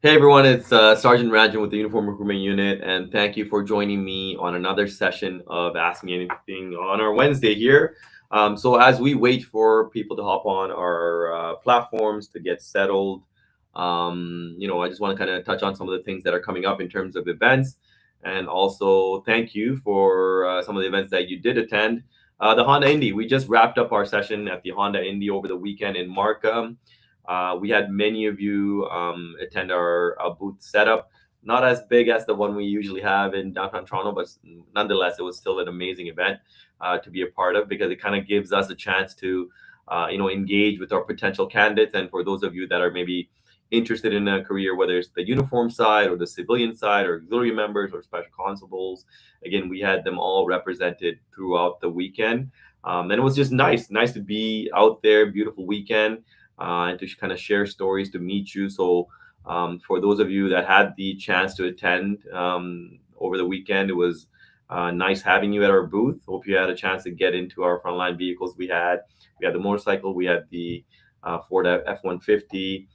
Hey everyone, it's Sergeant Rajan with the Uniform Recruitment Unit, and thank you for joining me on another session of Ask Me Anything on our Wednesday here. So, as we wait for people to hop on our platforms to get settled, I just want to kind of touch on some of the things that are coming up in terms of events, and also thank you for some of the events that you did attend. The Honda Indy, we just wrapped up our session at the Honda Indy over the weekend in Markham. We had many of you attend our booth setup. Not as big as the one we usually have in downtown Toronto, but nonetheless, it was still an amazing event to be a part of because it kind of gives us a chance to, engage with our potential candidates. And for those of you that are maybe interested in a career, whether it's the uniform side or the civilian side or auxiliary members or special constables, again, we had them all represented throughout the weekend. And it was just nice to be out there, beautiful weekend and to kind of share stories, to meet you. So, for those of you that had the chance to attend over the weekend, it was nice having you at our booth. Hope you had a chance to get into our frontline vehicles. We had the motorcycle, we had the Ford F-150,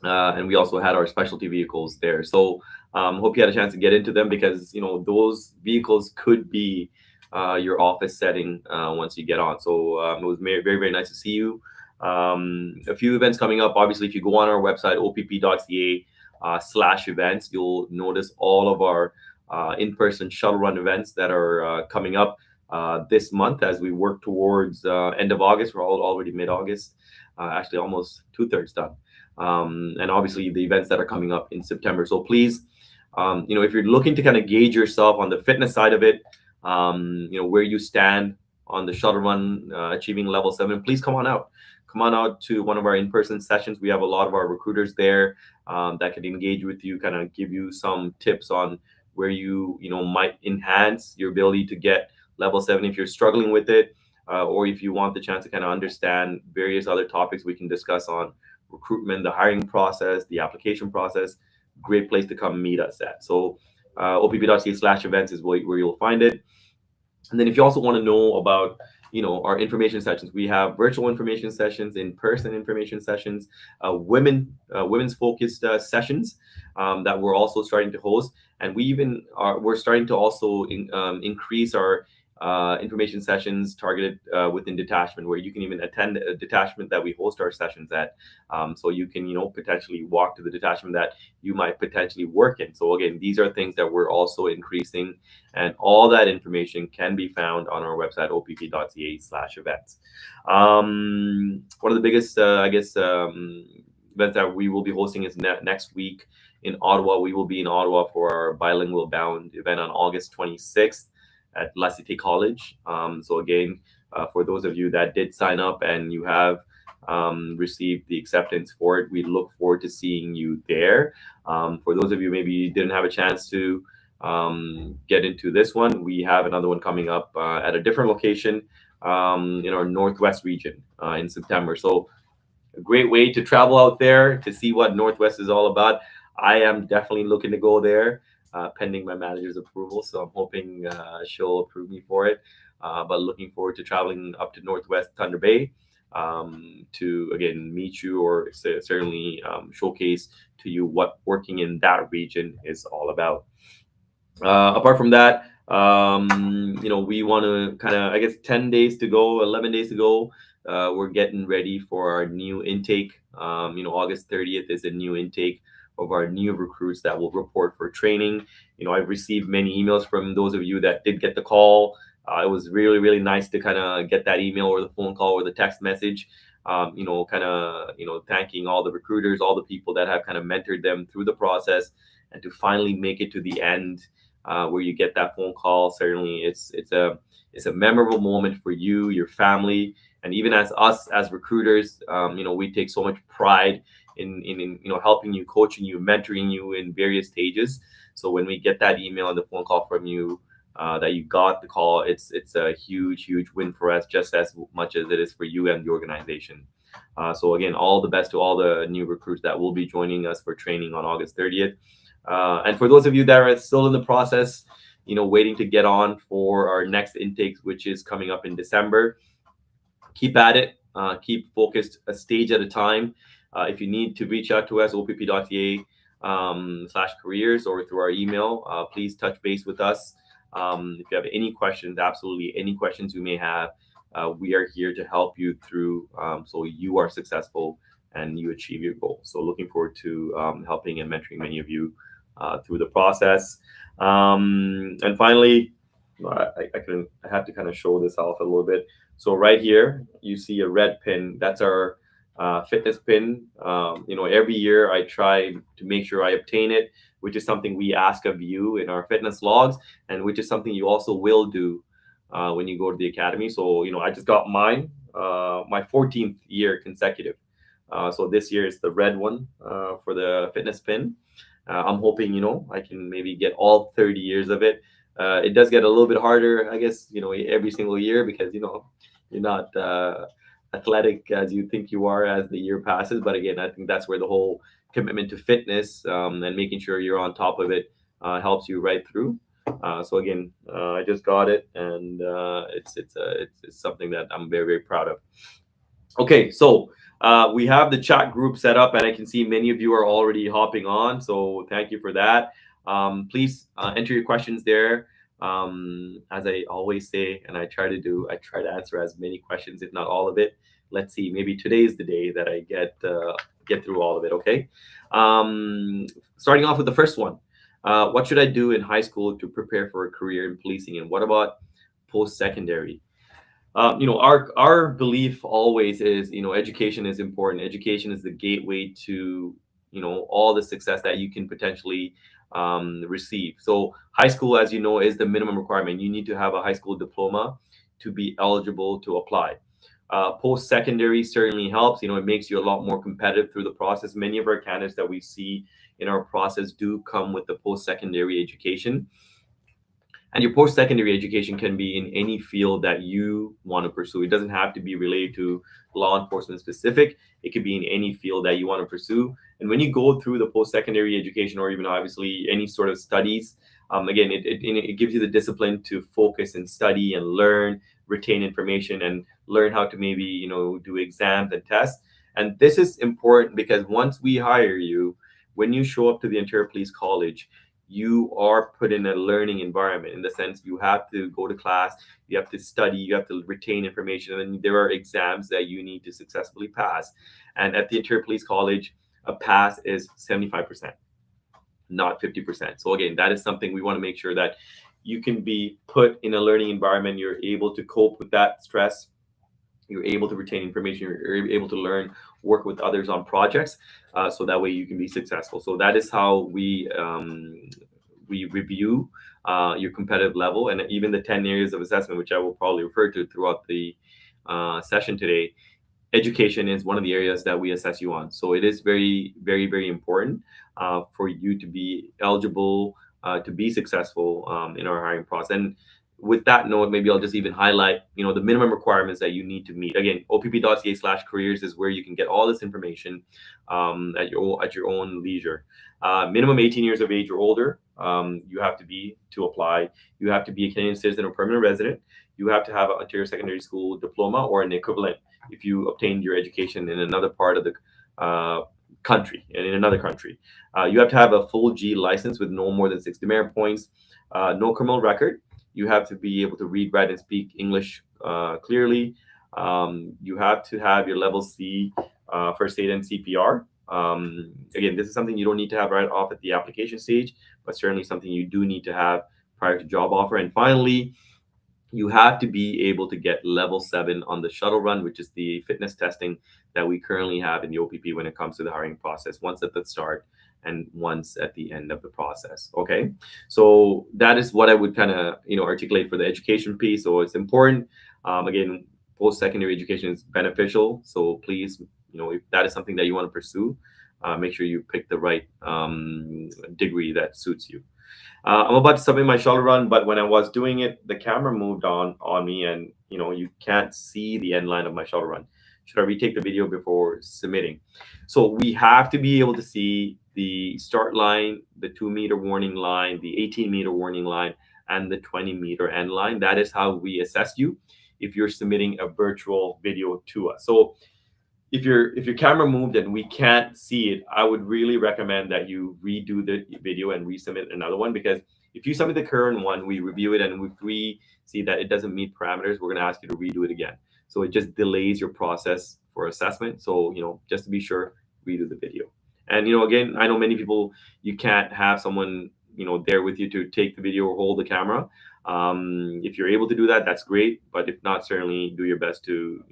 and we also had our specialty vehicles there. So, hope you had a chance to get into them because those vehicles could be your office setting once you get on. So it was very nice to see you. A few events coming up. Obviously, if you go on our website opp.ca /events, you'll notice all of our in-person shuttle run events that are coming up this month as we work towards end of August. We're already mid-August, actually almost two-thirds done. And obviously the events that are coming up in September. So please, if you're looking to kind of gauge yourself on the fitness side of it, where you stand on the shuttle run, achieving level 7, please come on out. Come on out to one of our in-person sessions. We have a lot of our recruiters there that can engage with you, kind of give you some tips on where you might enhance your ability to get level 7 if you're struggling with it, or if you want the chance to kind of understand various other topics we can discuss on recruitment, the hiring process, the application process. Great place to come meet us at. So opp.ca/events is where you'll find it. And then if you also want to know about our information sessions, we have virtual information sessions, in-person information sessions, women's focused sessions that we're also starting to host. And we're starting to also increase our information sessions targeted within detachment, where you can even attend a detachment that we host our sessions at. So you can potentially walk to the detachment that you might potentially work in. So again, these are things that we're also increasing, and all that information can be found on our website opp.ca/events. One of the biggest events that we will be hosting is next week in Ottawa. We will be in Ottawa for our bilingual bound event on August 26th at La Cité College. So again, for those of you that did sign up and you have received the acceptance for it, we look forward to seeing you there. For those of you maybe didn't have a chance to get into this one, we have another one coming up at a different location in our Northwest region in September. So a great way to travel out there to see what Northwest is all about. I am definitely looking to go there, pending my manager's approval. So I'm hoping she'll approve me for it. But looking forward to traveling up to Northwest Thunder Bay to again meet you, or certainly showcase to you what working in that region is all about. Apart from that, we want to kind of, I guess, 10 days to go, 11 days to go. We're getting ready for our new intake. August 30th is a new intake of our new recruits that will report for training. I've received many emails from those of you that did get the call. It was really nice to kind of get that email or the phone call or the text message. Thanking all the recruiters, all the people that have kind of mentored them through the process, and to finally make it to the end where you get that phone call. Certainly, it's a memorable moment for you, your family, and even as us as recruiters. We take so much pride in helping you, coaching you, mentoring you in various stages. So when we get that email and the phone call from you, that you got the call, it's a huge win for us, just as much as it is for you and the organization. So again, all the best to all the new recruits that will be joining us for training on August 30th. And for those of you that are still in the process, waiting to get on for our next intakes, which is coming up in December, keep at it. Keep focused a stage at a time. If you need to reach out to us, opp.ca slash careers or through our email. Please touch base with us. If you have any questions, absolutely any questions you may have, we are here to help you through, so you are successful and you achieve your goal. So looking forward to helping and mentoring many of you through the process. And finally, I have to kind of show this off a little bit. So right here, you see a red pin. That's our fitness pin. Every year I try to make sure I obtain it, which is something we ask of you in our fitness logs, and which is something you also will do when you go to the academy. So I just got mine, my 14th year consecutive. So this year is the red one for the fitness pin. I'm hoping I can maybe get all 30 years of it. It does get a little bit harder, I guess, every single year because you're not athletic as you think you are as the year passes. But again, I think that's where the whole commitment to fitness and making sure you're on top of it helps you right through. So again, I just got it, and it's something that I'm very, very proud of. Okay, so we have the chat group set up, and I can see many of you are already hopping on. So thank you for that. Please enter your questions there. As I always say, and I try to answer as many questions, if not all of it. Let's see, maybe today is the day that I get through all of it. Okay. Starting off with the first one. What should I do in high school to prepare for a career in policing, and what about post-secondary? Our belief always is, education is important. Education is the gateway to all the success that you can potentially receive. So high school, as you know, is the minimum requirement. You need to have a high school diploma to be eligible to apply. Post secondary certainly helps. It makes you a lot more competitive through the process. Many of our candidates that we see in our process do come with the post secondary education. And your post-secondary education can be in any field that you want to pursue. It doesn't have to be related to law enforcement specific. It could be in any field that you want to pursue. And when you go through the post-secondary education, or even obviously any sort of studies, again, it gives you the discipline to focus and study and learn, retain information, and learn how to maybe do exams and tests. And this is important because once we hire you, when you show up to the Ontario Police College, you are put in a learning environment, in the sense you have to go to class, you have to study, you have to retain information, and then there are exams that you need to successfully pass. And at the Ontario Police College, a pass is 75%, not 50%. So again, that is something we want to make sure that you can be put in a learning environment. You're able to cope with that stress. You're able to retain information. You're able to learn, work with others on projects, so that way you can be successful. So that is how we review your competitive level, and even the 10 areas of assessment, which I will probably refer to throughout the session today. Education is one of the areas that we assess you on. So it is very, very, very important for you to be eligible to be successful in our hiring process. And with that note, maybe I'll just even highlight, the minimum requirements that you need to meet. Again, opp.ca/careers is where you can get all this information at your own leisure. Minimum 18 years of age or older, you have to be to apply. You have to be a Canadian citizen or permanent resident. You have to have an Ontario Secondary School diploma or an equivalent if you obtained your education in another part of the country and in another country. You have to have a full G license with no more than 6 demerit points, no criminal record. You have to be able to read, write, and speak English clearly. You have to have your level C first aid and CPR. Again, this is something you don't need to have right off at the application stage, but certainly something you do need to have prior to job offer. And finally, you have to be able to get level 7 on the shuttle run, which is the fitness testing that we currently have in the OPP when it comes to the hiring process, once at the start and once at the end of the process. Okay, so that is what I would kind of articulate for the education piece. So it's important. Again, post-secondary education is beneficial, so please, if that is something that you want to pursue, make sure you pick the right degree that suits you. I'm about to submit my shuttle run, but when I was doing it, the camera moved on me, and you can't see the end line of my shuttle run. Should I retake the video before submitting? So we have to be able to see the start line, the 2-meter warning line, the 18-meter warning line, and the 20-meter end line. That is how we assess you if you're submitting a virtual video to us. So if your camera moved and we can't see it, I would really recommend that you redo the video and resubmit another one, because if you submit the current one, we review it, and if we see that it doesn't meet parameters, we're going to ask you to redo it again. So it just delays your process for assessment. So just to be sure, redo the video. And again, I know many people, you can't have someone there with you to take the video or hold the camera. If you're able to do that, that's great. But if not, certainly do your best to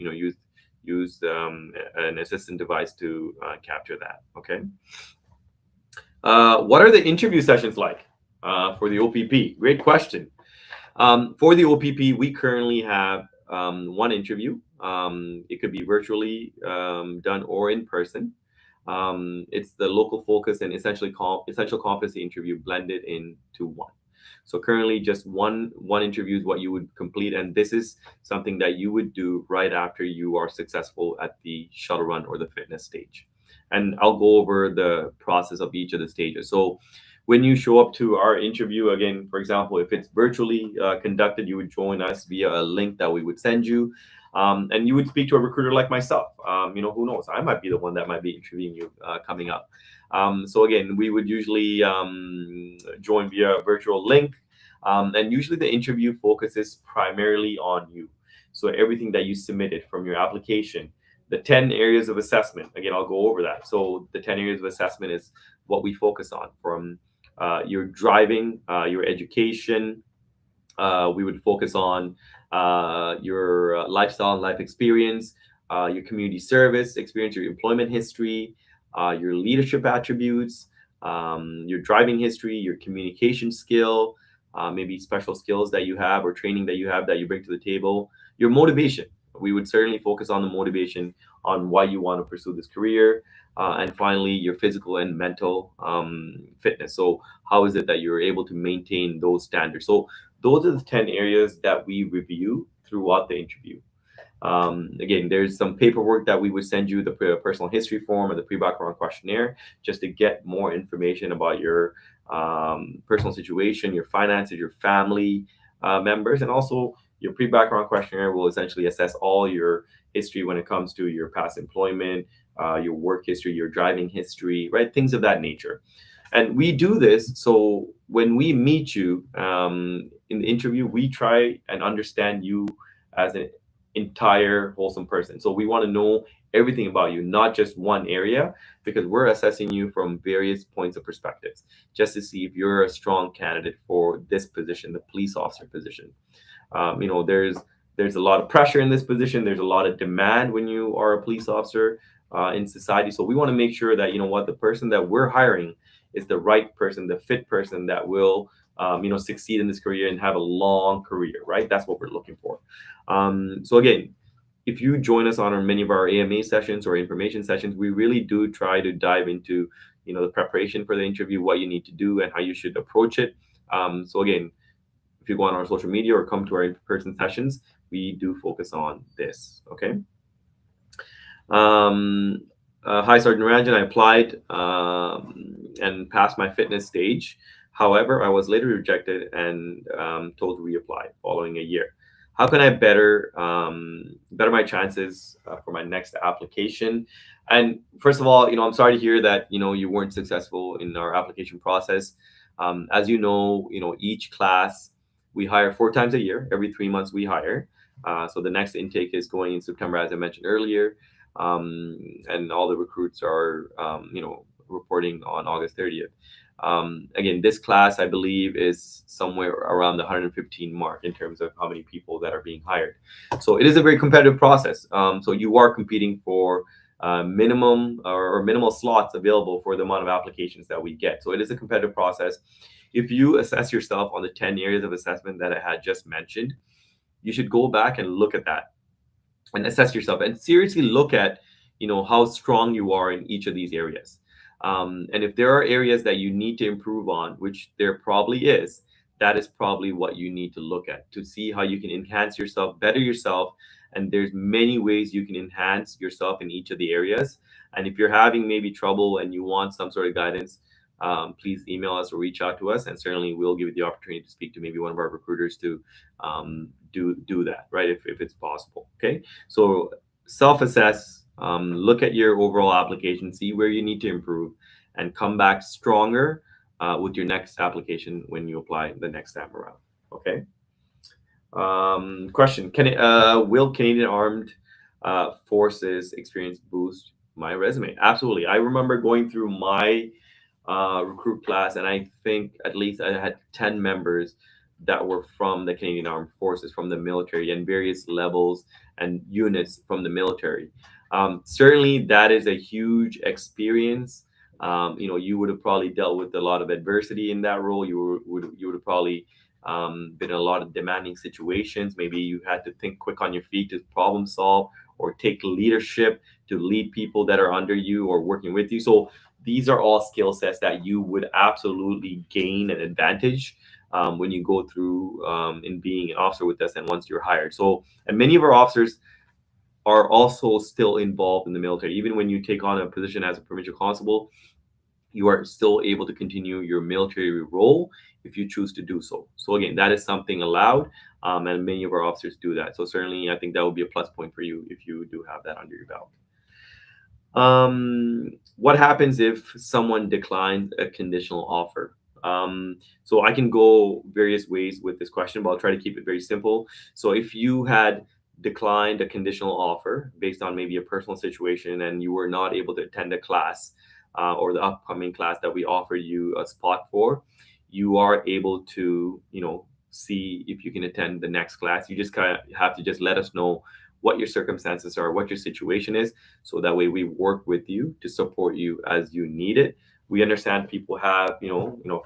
use an assistant device to capture that. Okay. What are the interview sessions like for the OPP? Great question. For the OPP, we currently have one interview. It could be virtually done or in person. It's the local focus and essential competency interview blended into one. So currently, just one interview is what you would complete, and this is something that you would do right after you are successful at the shuttle run or the fitness stage. And I'll go over the process of each of the stages. So when you show up to our interview, again, for example, if it's virtually conducted, you would join us via a link that we would send you. And you would speak to a recruiter like myself. Who knows? I might be the one that might be interviewing you coming up. So again, we would usually join via a virtual link. And usually the interview focuses primarily on you. So everything that you submitted from your application, the 10 areas of assessment, again, I'll go over that. So the 10 areas of assessment is what we focus on, from your driving, your education. We would focus on your lifestyle and life experience, your community service experience, your employment history, your leadership attributes, your driving history, your communication skill, maybe special skills that you have or training that you have that you bring to the table, your motivation. We would certainly focus on the motivation on why you want to pursue this career. And finally, your physical and mental fitness. So how is it that you're able to maintain those standards? So those are the 10 areas that we review throughout the interview. Again, there's some paperwork that we would send you, the personal history form or the pre-background questionnaire, just to get more information about your personal situation, your finances, your family members, and also your pre-background questionnaire will essentially assess all your history when it comes to your past employment, your work history, your driving history, right? Things of that nature. And we do this so when we meet you in the interview, we try and understand you as an entire wholesome person. So we want to know everything about you, not just one area, because we're assessing you from various points of perspectives, just to see if you're a strong candidate for this position, the police officer position. There's a lot of pressure in this position. There's a lot of demand when you are a police officer in society. So we want to make sure that the person that we're hiring is the right person, the fit person that will succeed in this career and have a long career, right? That's what we're looking for. So again, if you join us on many of our AMA sessions or information sessions, we really do try to dive into the preparation for the interview, what you need to do and how you should approach it. So again, if you go on our social media or come to our in-person sessions, we do focus on this. Okay. Hi, Sergeant Ranjan. I applied and passed my fitness stage. However, I was later rejected and told to reapply following a year. How can I better my chances for my next application? And first of all, I'm sorry to hear that you weren't successful in our application process. As each class we hire 4 times a year. Every 3 months we hire. So the next intake is going in September, as I mentioned earlier. And all the recruits are, reporting on August 30th. Again, this class, I believe, is somewhere around the 115 mark in terms of how many people that are being hired. So it is a very competitive process. So you are competing for minimum or minimal slots available for the amount of applications that we get. So it is a competitive process. If you assess yourself on the 10 areas of assessment that I had just mentioned, you should go back and look at that and assess yourself and seriously look at how strong you are in each of these areas. And if there are areas that you need to improve on, which there probably is, that is probably what you need to look at to see how you can enhance yourself, better yourself. And there's many ways you can enhance yourself in each of the areas. And if you're having maybe trouble and you want some sort of guidance, please email us or reach out to us, and certainly we'll give you the opportunity to speak to maybe one of our recruiters to do that, right? If it's possible. Okay. So self-assess, Look at your overall application, see where you need to improve, and come back stronger with your next application when you apply the next time around. Okay. Question: will Canadian Armed Forces experience boost my resume? Absolutely. I remember going through my recruit class, and I think at least I had 10 members that were from the Canadian Armed Forces, from the military, and various levels and units from the military. Certainly, that is a huge experience. You would have probably dealt with a lot of adversity in that role. You would have probably been in a lot of demanding situations. Maybe you had to think quick on your feet to problem solve or take leadership to lead people that are under you or working with you. So these are all skill sets that you would absolutely gain an advantage when you go through in being an officer with us and once you're hired. So, and many of our officers are also still involved in the military. Even when you take on a position as a provincial constable, you are still able to continue your military role if you choose to do so. So again, that is something allowed, and many of our officers do that. So certainly, I think that would be a plus point for you if you do have that under your belt. What happens if someone declines a conditional offer? So I can go various ways with this question, but I'll try to keep it very simple. So if you had declined a conditional offer based on maybe a personal situation and you were not able to attend a class or the upcoming class that we offer you a spot for, you are able to, see if you can attend the next class. You just kind of have to just let us know what your circumstances are, what your situation is, so that way we work with you to support you as you need it. We understand people have,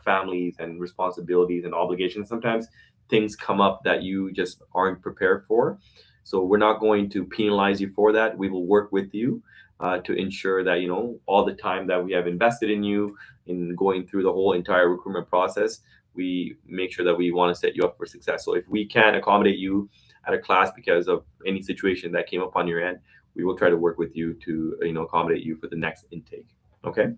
families and responsibilities and obligations. Sometimes things come up that you just aren't prepared for. So we're not going to penalize you for that. We will work with you to ensure that, all the time that we have invested in you in going through the whole entire recruitment process, we make sure that we want to set you up for success. So if we can accommodate you at a class because of any situation that came up on your end, we will try to work with you to accommodate you for the next intake. Okay.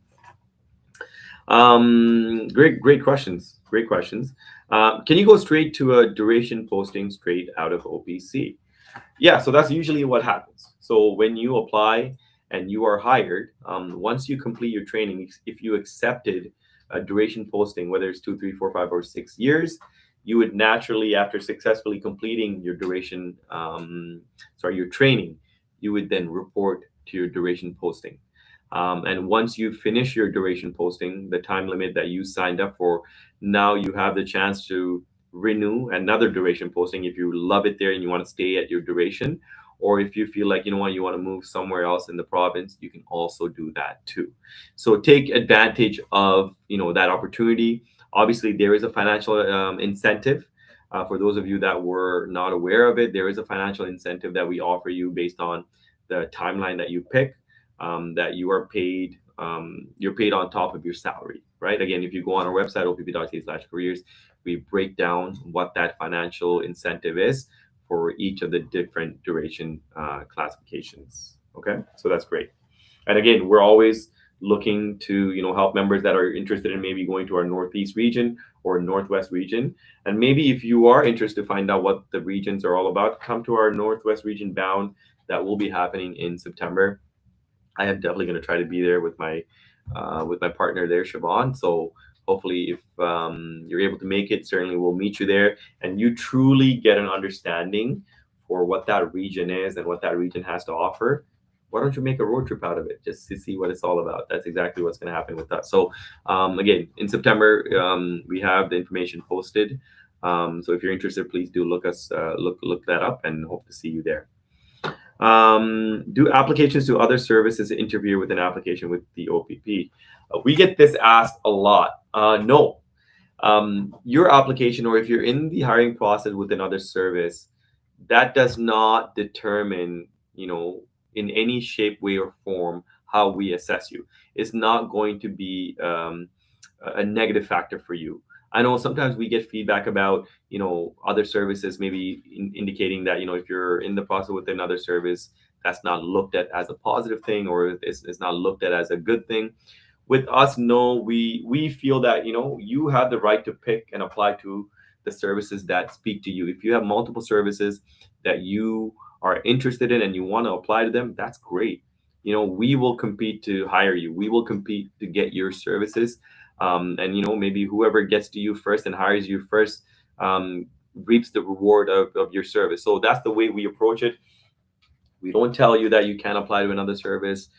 Great questions. Great questions. Can you go straight to a duration posting straight out of OPC? Yeah, so that's usually what happens. So when you apply and you are hired, once you complete your training, if you accepted a duration posting, whether it's 2, 3, 4, 5, or 6 years, you would naturally, after successfully completing your your training, you would then report to your duration posting. And once you finish your duration posting, the time limit that you signed up for, now you have the chance to renew another duration posting if you love it there and you want to stay at your duration. Or if you feel like, you want to move somewhere else in the province, you can also do that too. So take advantage of, that opportunity. Obviously, there is a financial incentive. For those of you that were not aware of it, there is a financial incentive that we offer you based on the timeline that you pick, that you are paid. You're paid on top of your salary, right? Again, if you go on our website, opp.ca/careers, we break down what that financial incentive is for each of the different duration classifications. Okay, so that's great. And again, we're always looking to help members that are interested in maybe going to our Northeast region or Northwest region. And maybe if you are interested to find out what the regions are all about, come to our Northwest region bound that will be happening in September. I am definitely going to try to be there with my partner there, Siobhan. So hopefully, if you're able to make it, certainly we'll meet you there, and you truly get an understanding for what that region is and what that region has to offer. Why don't you make a road trip out of it just to see what it's all about? That's exactly what's going to happen with us. So again, in September, we have the information posted. So if you're interested, please do look that up, and hope to see you there. Do applications to other services interfere with an application with the OPP? We get this asked a lot. No. Your application, or if you're in the hiring process with another service, that does not determine, in any shape, way, or form how we assess you. It's not going to be a negative factor for you. I know sometimes we get feedback about, other services maybe indicating that, if you're in the process with another service, that's not looked at as a positive thing, or it's not looked at as a good thing. With us, no, we feel that, you have the right to pick and apply to the services that speak to you. If you have multiple services that you are interested in and you want to apply to them, that's great. we will compete to hire you. We will compete to get your services. And maybe whoever gets to you first and hires you first um, reaps the reward of your service. So that's the way we approach it. We don't tell you that you can't apply to another service.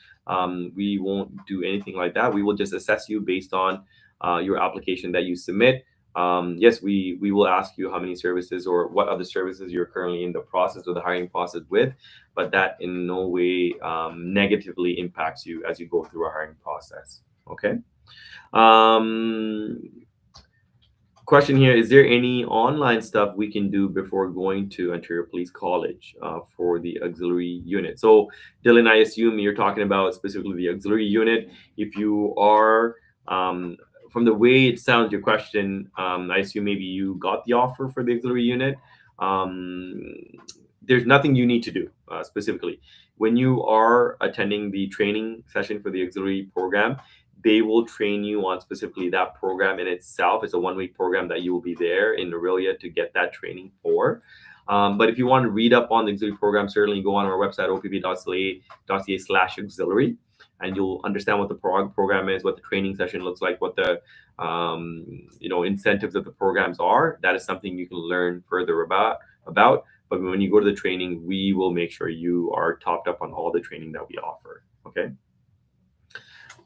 We won't do anything like that. We will just assess you based on your application that you submit. Yes, we will ask you how many services or what other services you're currently in the process or the hiring process with, but that in no way negatively impacts you as you go through a hiring process. Okay. Um, Question here: is there any online stuff we can do before going to Ontario Police College for the auxiliary unit? So, Dylan, I assume you're talking about specifically the auxiliary unit. If you are, um, from the way it sounds, your question, I assume maybe you got the offer for the auxiliary unit. Um, there's nothing you need to do specifically. When you are attending the training session for the auxiliary program, they will train you on specifically that program in itself. It's a 1 week program that you will be there in Aurelia to get that training for. But if you want to read up on the auxiliary program, certainly go on our website, opp.ca/auxiliary, and you'll understand what the program is, what the training session looks like, what the incentives of the programs are. That is something you can learn further about. But when you go to the training, we will make sure you are topped up on all the training that we offer. Okay.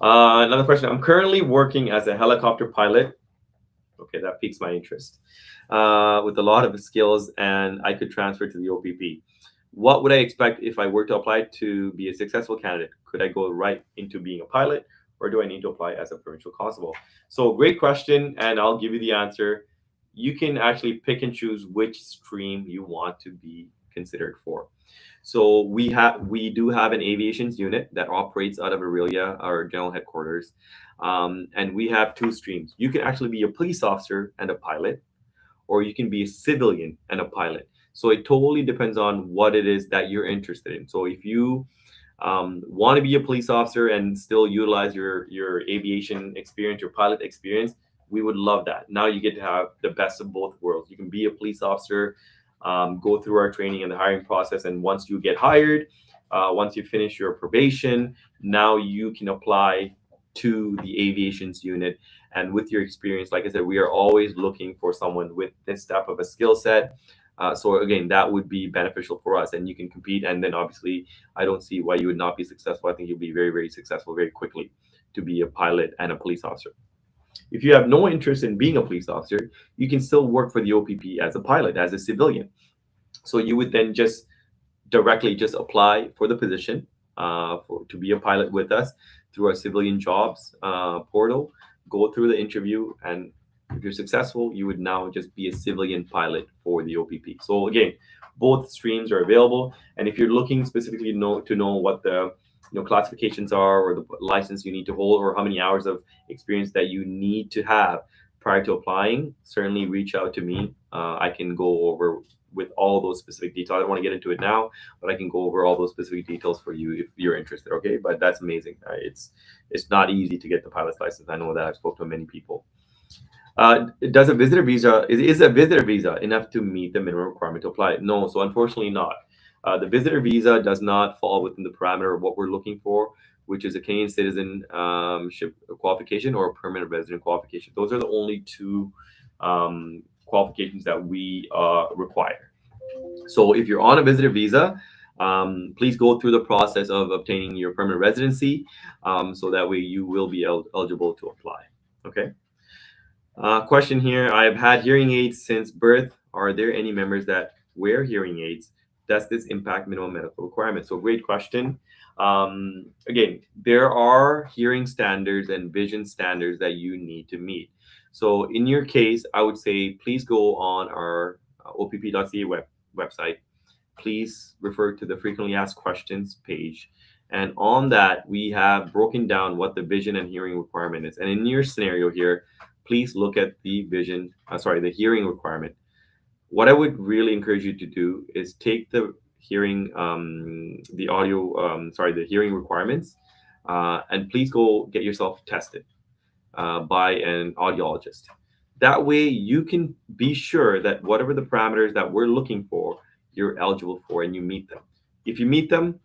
Another question. I'm currently working as a helicopter pilot. Okay, that piques my interest. With a lot of skills, and I could transfer to the OPP. What would I expect if I were to apply to be a successful candidate? Could I go right into being a pilot, or do I need to apply as a provincial constable? So, great question, and I'll give you the answer. You can actually pick and choose which stream you want to be considered for. So we do have an aviations unit that operates out of Aurelia, our general headquarters, and we have two streams. You can actually be a police officer and a pilot, or you can be a civilian and a pilot. So it totally depends on what it is that you're interested in. So if you want to be a police officer and still utilize your aviation experience, your pilot experience, we would love that. Now you get to have the best of both worlds. You can be a police officer, go through our training and the hiring process, and once you get hired, once you finish your probation, now you can apply to the aviations unit. And with your experience, like I said, we are always looking for someone with this type of a skill set. So again, that would be beneficial for us, and you can compete. And then obviously, I don't see why you would not be successful. I think you'll be very, very successful very quickly to be a pilot and a police officer. If you have no interest in being a police officer, you can still work for the OPP as a pilot, as a civilian. So you would then just directly just apply for the position to be a pilot with us through our civilian jobs portal, go through the interview, and if you're successful, you would now just be a civilian pilot for the OPP. So again, both streams are available, and if you're looking specifically to know what the classifications are, or the license you need to hold, or how many hours of experience that you need to have prior to applying, certainly reach out to me. I can go over with all those specific details. I don't want to get into it now, but I can go over all those specific details for you if you're interested. Okay, but that's amazing. It's not easy to get the pilot's license. I know that. I've spoken to many people. Does a visitor visa is a visitor visa enough to meet the minimum requirement to apply? No, so unfortunately not. The visitor visa does not fall within the parameter of what we're looking for, which is a Canadian citizenship qualification or a permanent resident qualification. Those are the only two qualifications that we require. So if you're on a visitor visa, please go through the process of obtaining your permanent residency, so that way you will be eligible to apply. Okay. Question here: I have had hearing aids since birth. Are there any members that wear hearing aids? Does this impact minimum medical requirements? So, great question. Again, there are hearing standards and vision standards that you need to meet. So, in your case, I would say please go on our opp.ca website. Please refer to the frequently asked questions page. And on that, we have broken down what the vision and hearing requirement is. And in your scenario here, please look at the the hearing requirement. What I would really encourage you to do is take the hearing requirements, and please go get yourself tested by an audiologist. That way, you can be sure that whatever the parameters that we're looking for, you're eligible for and you meet them. If you meet them,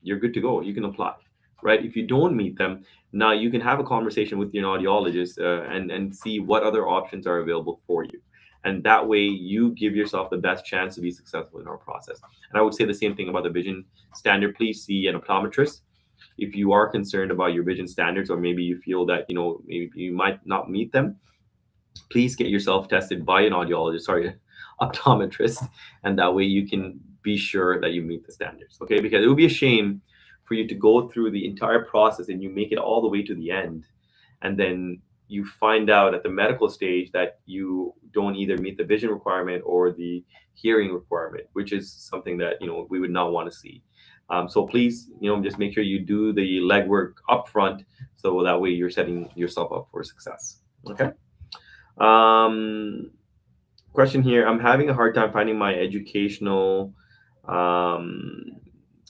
you're good to go. You can apply, right? If you don't meet them, now you can have a conversation with your audiologist, and see what other options are available for you. And that way, you give yourself the best chance to be successful in our process. And I would say the same thing about the vision standard. Please see an optometrist if you are concerned about your vision standards, or maybe you feel that maybe you might not meet them. Please get yourself tested by an audiologist, sorry, optometrist, and that way you can be sure that you meet the standards. Okay, because it would be a shame for you to go through the entire process and you make it all the way to the end, and then you find out at the medical stage that you don't either meet the vision requirement or the hearing requirement, which is something that we would not want to see. So please, just make sure you do the legwork up front, so that way you're setting yourself up for success. Okay. Um, Question here. I'm having a hard time finding my educational um,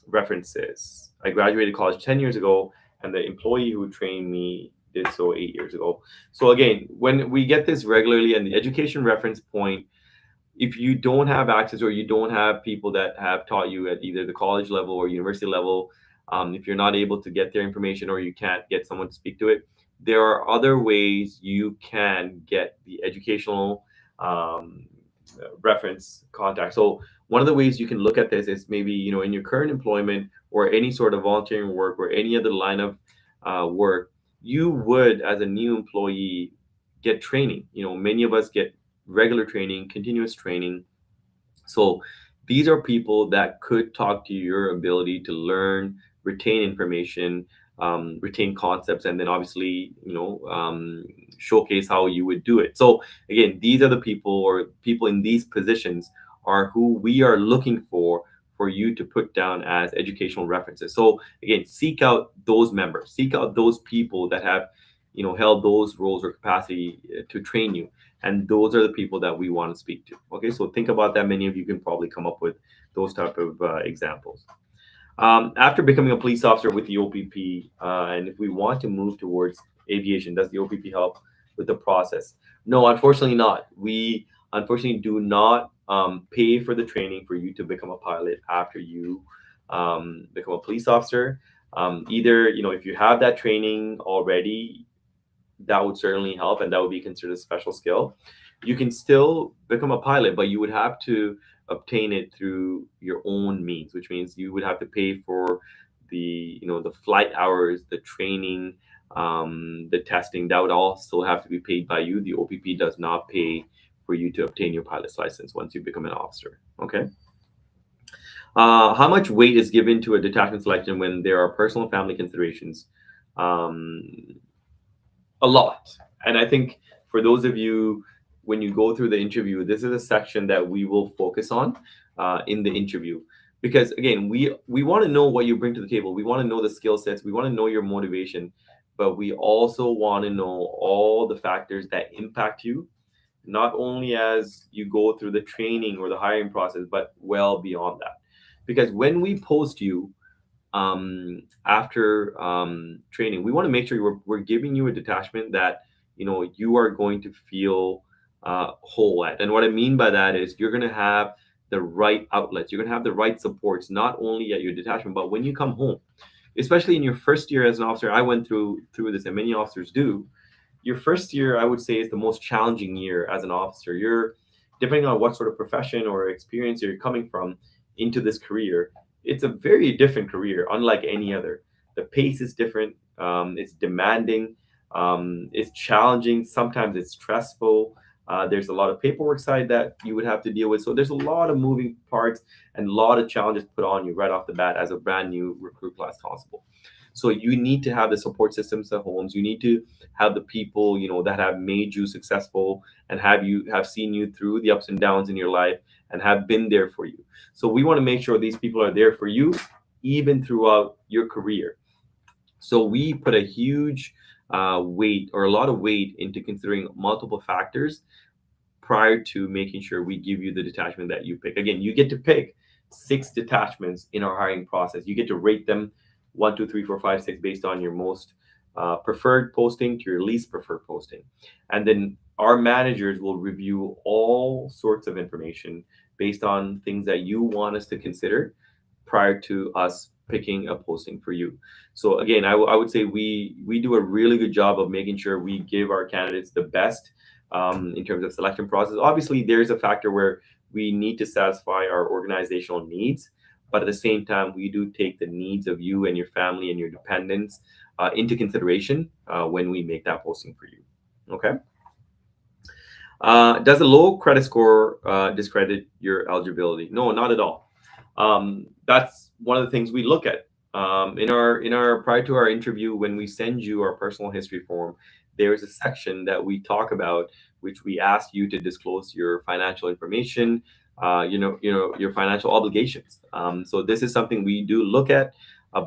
references. I graduated college 10 years ago, and the employee who trained me did so 8 years ago. So, again, when we get this regularly, and the education reference point, if you don't have access, or you don't have people that have taught you at either the college level or university level, if you're not able to get their information, or you can't get someone to speak to it, there are other ways you can get the educational um, reference contact. So one of the ways you can look at this is maybe in your current employment, or any sort of volunteering work, or any other line of work, you would, as a new employee, get training. Many of us get regular training, continuous training. So these are people that could talk to your ability to learn, retain information, retain concepts, and then obviously, showcase how you would do it. So again, these are the people, or people in these positions, are who we are looking for you to put down as educational references. So again, seek out those members, seek out those people that have, held those roles or capacity to train you, and those are the people that we want to speak to. Okay, so think about that. Many of you can probably come up with those type of examples. After becoming a police officer with the OPP, and if we want to move towards aviation, does the OPP help with the process? No, unfortunately not. We unfortunately do not pay for the training for you to become a pilot after you become a police officer. Either, if you have that training already, that would certainly help, and that would be considered a special skill. You can still become a pilot, but you would have to obtain it through your own means, which means you would have to pay for the flight hours, the training, the testing. That would all still have to be paid by you. The OPP does not pay for you to obtain your pilot's license once you become an officer. Okay. How much weight is given to a detachment selection when there are personal and family considerations? Um, a lot. And I think for those of you, when you go through the interview, this is a section that we will focus on in the interview, because again, we want to know what you bring to the table. We want to know the skill sets. We want to know your motivation, but we also want to know all the factors that impact you, not only as you go through the training or the hiring process, but well beyond that. Because when we post you, after training, we want to make sure we're giving you a detachment that you are going to feel whole at. And what I mean by that is, you're going to have the right outlets, you're going to have the right supports, not only at your detachment, but when you come home, especially in your first year as an officer. I went through this, and many officers do. Your first year, I would say, is the most challenging year as an officer. You're, depending on what sort of profession or experience you're coming from into this career, it's a very different career, unlike any other. The pace is different. It's demanding. It's challenging. Sometimes it's stressful. There's a lot of paperwork side that you would have to deal with. So there's a lot of moving parts and a lot of challenges put on you right off the bat as a brand new recruit class constable. So you need to have the support systems at homes. You need to have the people that have made you successful, and have seen you through the ups and downs in your life, and have been there for you. So we want to make sure these people are there for you even throughout your career. So we put a huge weight, or a lot of weight, into considering multiple factors prior to making sure we give you the detachment that you pick. Again, you get to pick 6 detachments in our hiring process. You get to rate them 1, 2, 3, 4, 5, 6 based on your most preferred posting to your least preferred posting. And then our managers will review all sorts of information based on things that you want us to consider prior to us picking a posting for you. So again, I would say we do a really good job of making sure we give our candidates the best in terms of selection process. Obviously, there's a factor where we need to satisfy our organizational needs, but at the same time, we do take the needs of you and your family and your dependents into consideration when we make that posting for you. Okay. Does a low credit score discredit your eligibility? No, not at all. That's one of the things we look at in our prior to our interview. When we send you our personal history form, there is a section that we talk about, which we ask you to disclose your financial information, your financial obligations. So this is something we do look at,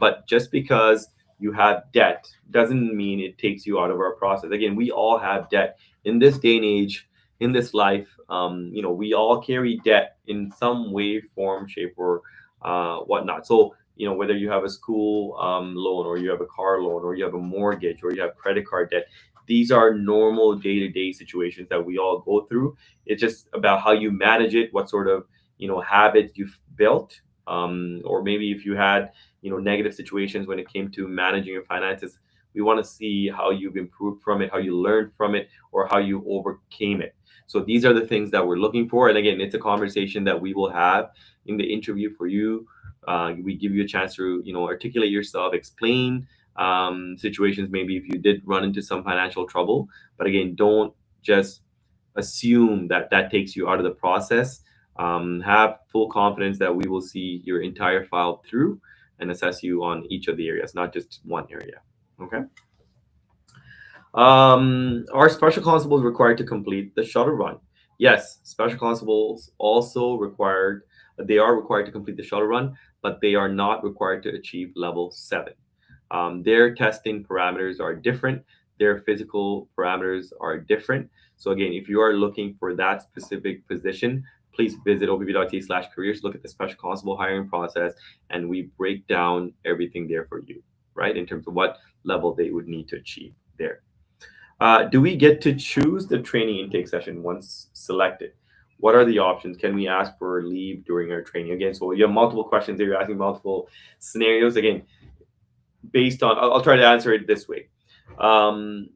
but just because you have debt doesn't mean it takes you out of our process. Again, we all have debt in this day and age, in this life. We all carry debt in some way, form, shape, or whatnot. So whether you have a school loan, or you have a car loan, or you have a mortgage, or you have credit card debt, these are normal day-to-day situations that we all go through. It's just about how you manage it, what sort of habits you've built, or maybe if you had negative situations when it came to managing your finances. We want to see how you've improved from it, how you learned from it, or how you overcame it. So these are the things that we're looking for. And again, it's a conversation that we will have in the interview for you. We give you a chance to articulate yourself, explain situations, maybe if you did run into some financial trouble. But again, don't just assume that that takes you out of the process. Have full confidence that we will see your entire file through and assess you on each of the areas, not just one area. Okay. Are special constables required to complete the shuttle run? Yes, special constables also required. They are required to complete the shuttle run, but they are not required to achieve level 7. Their testing parameters are different. Their physical parameters are different. So again, if you are looking for that specific position, please visit opp.ca/careers. Look at the special constable hiring process, and we break down everything there for you, right, in terms of what level they would need to achieve there. Do we get to choose the training intake session once selected? What are the options? Can we ask for leave during our training? Again, so you have multiple questions there. You're asking multiple scenarios. Again, based on, I'll try to answer it this way.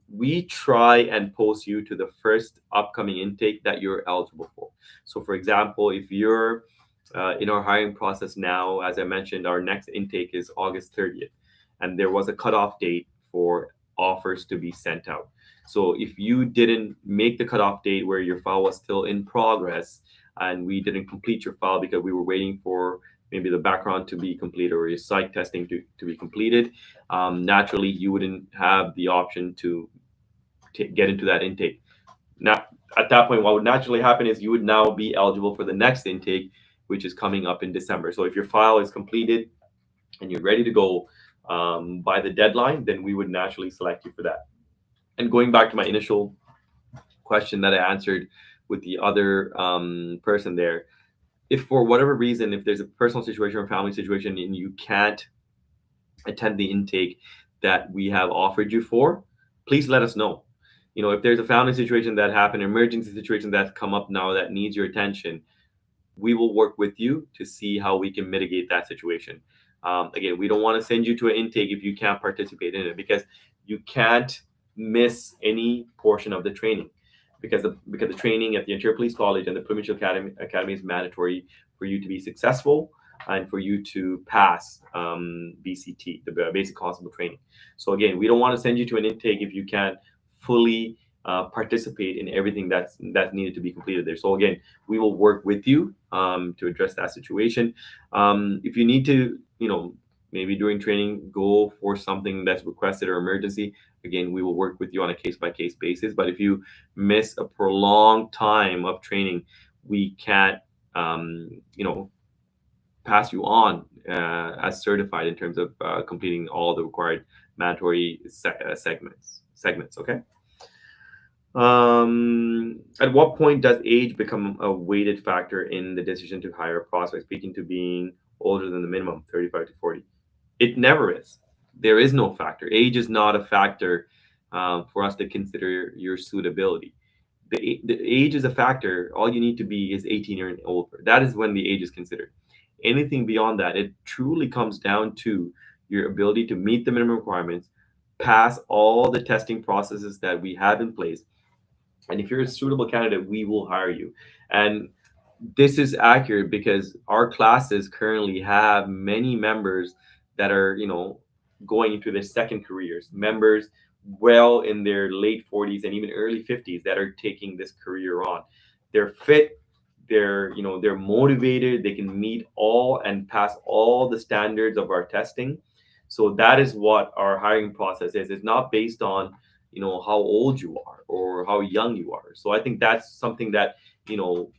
We try and post you to the first upcoming intake that you're eligible for. So, for example, if you're in our hiring process now, as I mentioned, our next intake is August 30th, and there was a cutoff date for offers to be sent out. So if you didn't make the cutoff date where your file was still in progress, and we didn't complete your file because we were waiting for maybe the background to be completed or your psych testing to be completed, naturally you wouldn't have the option to get into that intake. Now, at that point, what would naturally happen is you would now be eligible for the next intake, which is coming up in December. So if your file is completed and you're ready to go by the deadline, then we would naturally select you for that. And going back to my initial question that I answered with the other person there, if for whatever reason, if there's a personal situation or family situation and you can't attend the intake that we have offered you for, please let us know. If there's a family situation that happened, emergency situation that's come up now that needs your attention, we will work with you to see how we can mitigate that situation. Again, we don't want to send you to an intake if you can't participate in it, because you can't miss any portion of the training, because the training at the Ontario Police College and the Provincial Academy is mandatory for you to be successful and for you to pass BCT, the basic constable training. So again, we don't want to send you to an intake if you can't fully participate in everything that's needed to be completed there. So again, we will work with you to address that situation. If you need to, maybe during training, go for something that's requested or emergency, again, we will work with you on a case-by-case basis. But if you miss a prolonged time of training, we can't, pass you on as certified in terms of completing all the required mandatory segments. Okay. At what point does age become a weighted factor in the decision to hire a prospect, speaking to being older than the minimum, 35 to 40? It never is. There is no factor. Age is not a factor for us to consider your suitability. The age is a factor. All you need to be is 18 or older. That is when the age is considered. Anything beyond that, it truly comes down to your ability to meet the minimum requirements, pass all the testing processes that we have in place, and if you're a suitable candidate, we will hire you. And this is accurate because our classes currently have many members that are, going into their second careers, members well in their late 40s and even early 50s that are taking this career on. They're fit, they're motivated, they can meet all and pass all the standards of our testing. So that is what our hiring process is. It's not based on, how old you are or how young you are. So I think that's something that,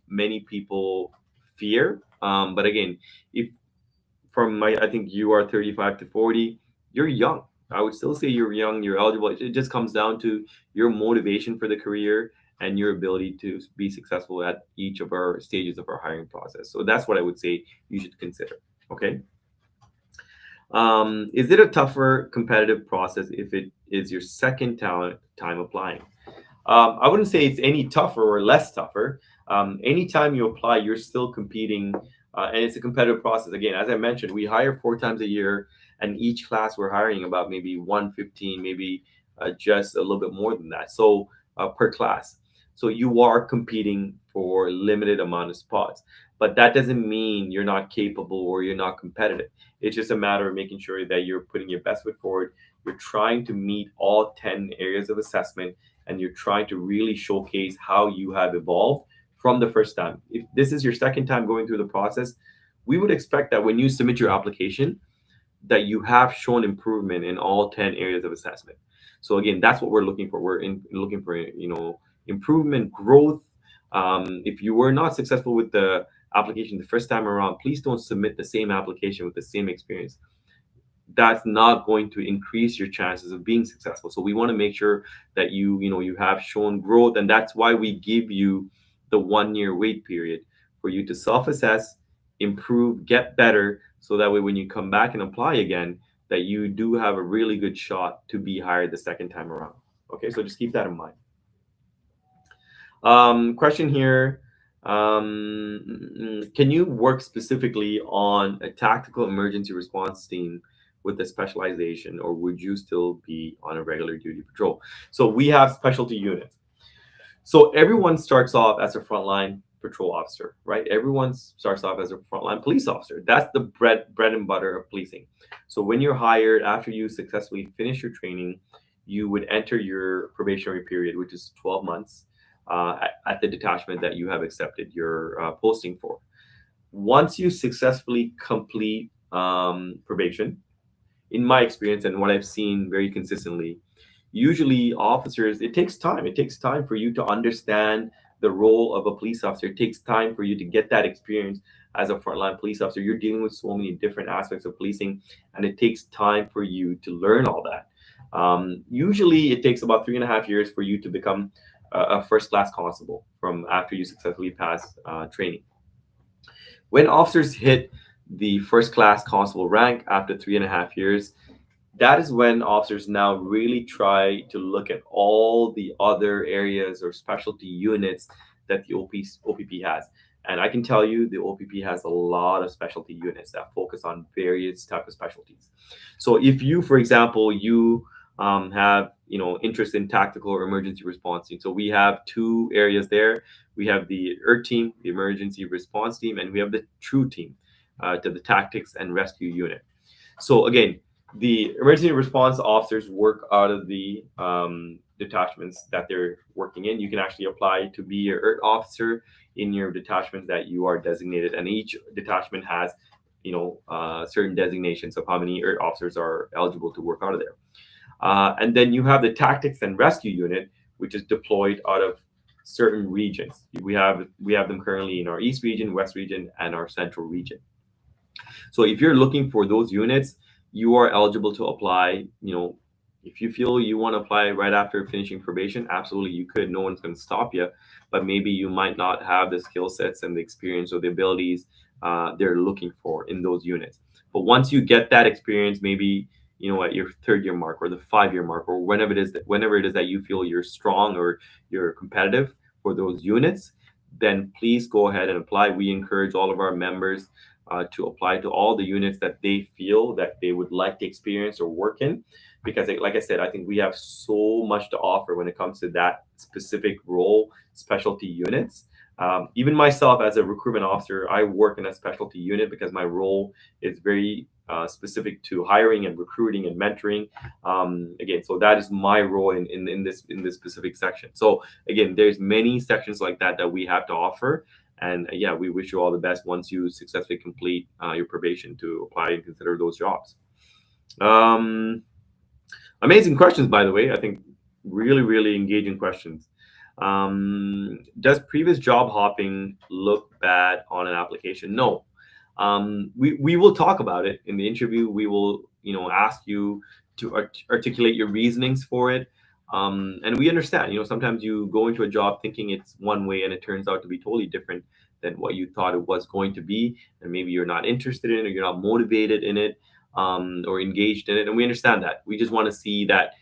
many people fear. But again, if from my, I think you are 35 to 40, you're young. I would still say you're young, you're eligible. It just comes down to your motivation for the career and your ability to be successful at each of our stages of our hiring process. So that's what I would say you should consider. Okay. Is it a tougher competitive process if it is your second time applying? I wouldn't say it's any tougher or less tougher. Anytime you apply, you're still competing, and it's a competitive process. Again, as I mentioned, we hire 4 times a year, and each class we're hiring about maybe 115, maybe just a little bit more than that. So per class, so you are competing for a limited amount of spots, but that doesn't mean you're not capable or you're not competitive. It's just a matter of making sure that you're putting your best foot forward. You're trying to meet all 10 areas of assessment, and you're trying to really showcase how you have evolved from the first time. If this is your second time going through the process, we would expect that when you submit your application, that you have shown improvement in all 10 areas of assessment. So again, that's what we're looking for. Looking for, improvement, growth. If you were not successful with the application the first time around, please don't submit the same application with the same experience. That's not going to increase your chances of being successful. So we want to make sure that you have shown growth, and that's why we give you the 1 year wait period for you to self-assess, improve, get better, so that way when you come back and apply again, that you do have a really good shot to be hired the second time around. Okay, so just keep that in mind. Question here. Can you work specifically on a tactical emergency response team with a specialization, or would you still be on a regular duty patrol? So we have specialty units. So everyone starts off as a frontline patrol officer, right? Everyone starts off as a frontline police officer. That's the bread and butter of policing. So when you're hired, after you successfully finish your training, you would enter your probationary period, which is 12 months, at the detachment that you have accepted your posting for. Once you successfully complete probation, in my experience and what I've seen very consistently, usually officers, it takes time. It takes time for you to understand the role of a police officer. It takes time for you to get that experience as a frontline police officer. You're dealing with so many different aspects of policing, and it takes time for you to learn all that. Usually, it takes about 3.5 years for you to become a first class constable from after you successfully pass training. When officers hit the first class constable rank after 3.5 years, that is when officers now really try to look at all the other areas or specialty units that the OPP has. And I can tell you the OPP has a lot of specialty units that focus on various type of specialties. So if you, for example, you have interest in tactical or emergency response team, so we have two areas there. We have the ERT team, the emergency response team, and we have the TRUE team, to the tactics and rescue unit. So again, the emergency response officers work out of the detachments that they're working in. You can actually apply to be an ERT officer in your detachment that you are designated, and each detachment has certain designations of how many ERT officers are eligible to work out of there. And then you have the tactics and rescue unit, which is deployed out of certain regions. We have them currently in our East region, West region, and our Central region. So if you're looking for those units, you are eligible to apply. If you feel you want to apply right after finishing probation, absolutely you could. No one's going to stop you, but maybe you might not have the skill sets and the experience or the abilities they're looking for in those units. But once you get that experience, maybe at your 3rd year mark or the 5-year mark, or whenever it is that you feel you're strong or you're competitive for those units, then please go ahead and apply. We encourage all of our members to apply to all the units that they feel that they would like to experience or work in. Because, like I said, I think we have so much to offer when it comes to that specific role, specialty units. Even myself, as a recruitment officer, I work in a specialty unit because my role is very specific to hiring and recruiting and mentoring. Again, so that is my role in this specific section. So again, there's many sections like that that we have to offer. And yeah, we wish you all the best once you successfully complete your probation to apply and consider those jobs. Um, Amazing questions, by the way. I think really, really engaging questions. Does previous job hopping look bad on an application? No. We will talk about it in the interview. We will, ask you to articulate your reasonings for it. And we understand, sometimes you go into a job thinking it's one way and it turns out to be totally different than what you thought it was going to be. And maybe you're not interested in it or you're not motivated in it, or engaged in it. And we understand that. We just want to see that,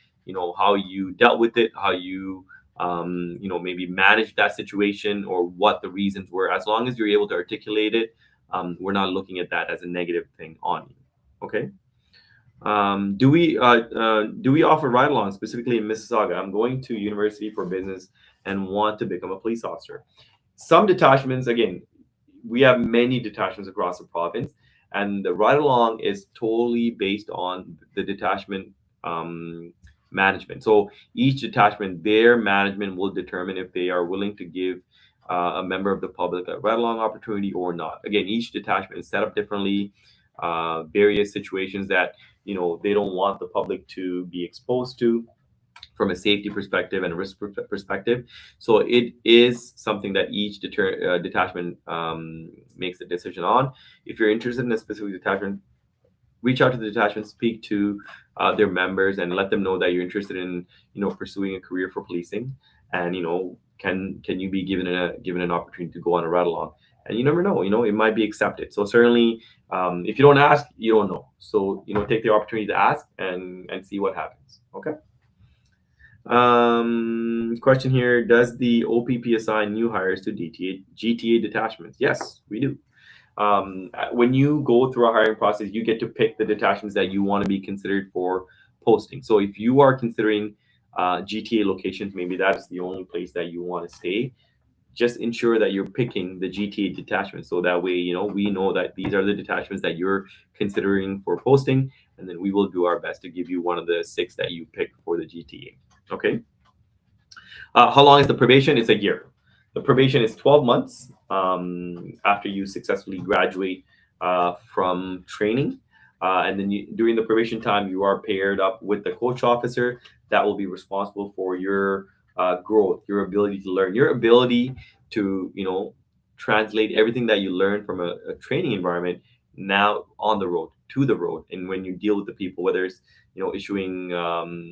how you dealt with it, how you, maybe managed that situation or what the reasons were. As long as you're able to articulate it, we're not looking at that as a negative thing on you. Okay. Do we offer ride-along specifically in Mississauga? I'm going to university for business and want to become a police officer. Some detachments, again, we have many detachments across the province, and the ride-along is totally based on the detachment management. So each detachment, their management will determine if they are willing to give a member of the public a ride-along opportunity or not. Again, each detachment is set up differently. Various situations that they don't want the public to be exposed to from a safety perspective and a risk perspective. So it is something that each detachment makes a decision on. If you're interested in a specific detachment, reach out to the detachment, speak to their members, and let them know that you're interested in pursuing a career for policing, and can you be given an opportunity to go on a ride along. And you never know, it might be accepted. So certainly, if you don't ask, you don't know. So take the opportunity to ask and see what happens. Okay. Question here: does the OPP assign new hires to GTA detachments? Yes, we do. When you go through a hiring process, you get to pick the detachments that you want to be considered for posting. So if you are considering GTA locations, maybe that is the only place that you want to stay. Just ensure that you're picking the GTA detachment, so that way we know that these are the detachments that you're considering for posting, and then we will do our best to give you one of the 6 that you pick for the GTA. Okay. How long is the probation? It's a year. The probation is 12 months after you successfully graduate from training. And then during the probation time, you are paired up with the coach officer that will be responsible for your growth, your ability to learn, your ability to, translate everything that you learn from a training environment now on the road, to the road. And when you deal with the people, whether it's, issuing